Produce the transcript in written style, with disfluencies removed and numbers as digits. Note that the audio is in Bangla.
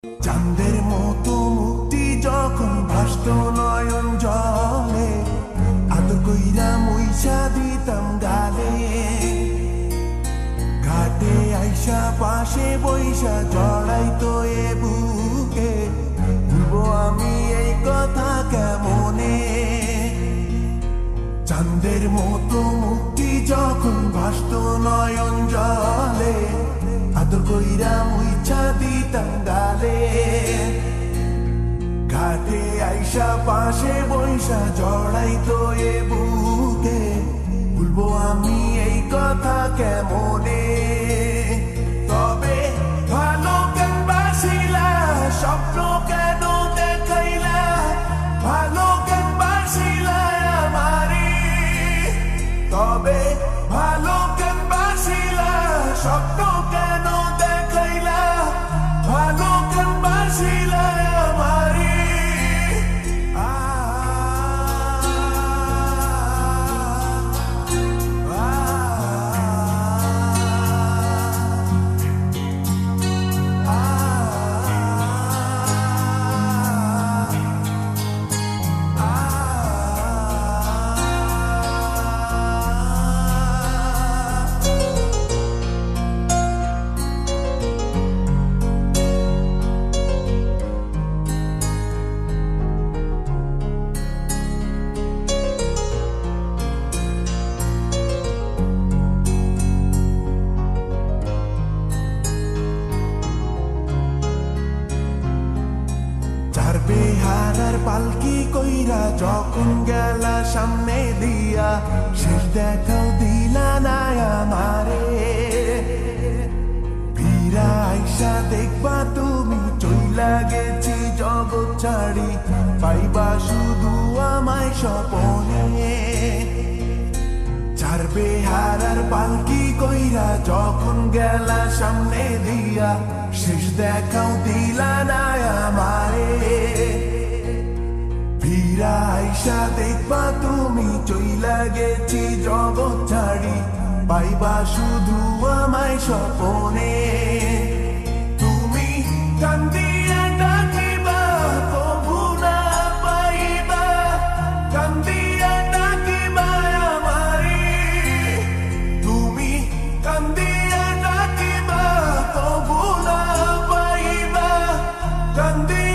চাঁদের মতো মুক্তি যখন ভাসত নয়ন জলে, আদর কইরা মুইসা দিতাম গালে। ঘাটে আইসা পাশে বইসা জড়াইতো এ বুকে, ভুলবো আমি এই কথা কেমনে। চাঁদের মতো মুক্তি যখন ভাসত নয়ন জলে, আদর কইরা মুইছা দিতাম গালে। ঘাটে আইসা পাশে বইসা জড়াইতো এ বুকে, ভুলবো আমি এই কথা কেমনে। তবে ভালো কেন বাসিলা, স্বপ্ন কেন দেখাইলা, ভালো কেন বাসিলা আমারে। তবে ভালো কেন বাসিলা, স্বপ্ন কেন দেখাইলা, ভালো কেন বাসিলা আমারে। বেহারার পালকি কইরা যখন গেলা সামনে দিয়া, শেষ দেখাও দিলা না আমারে। ফিরা আইসা দেখবা তুমি চইলা গেছি জগৎ ছাড়ি, পাইবা শুধু আমায় স্বপনে। চার বেহারার পালকি কইরা যখন গেলা সামনে দিয়া, শেষ দেখাও দিলা না আমারে। ফিরা আইসা দেখবা তুমি চইলা গেছি জগৎ ছাড়ি, পাইবা শুধু আমায় স্বপনে। তুমি কান্দিয়া ডাকিবা কবু না পাইবা, কান্দিয়া ডাকিবা আমারে। তুমি কান্দিয়া ডাকিবা কবু না পাইবা, কান্দিয়া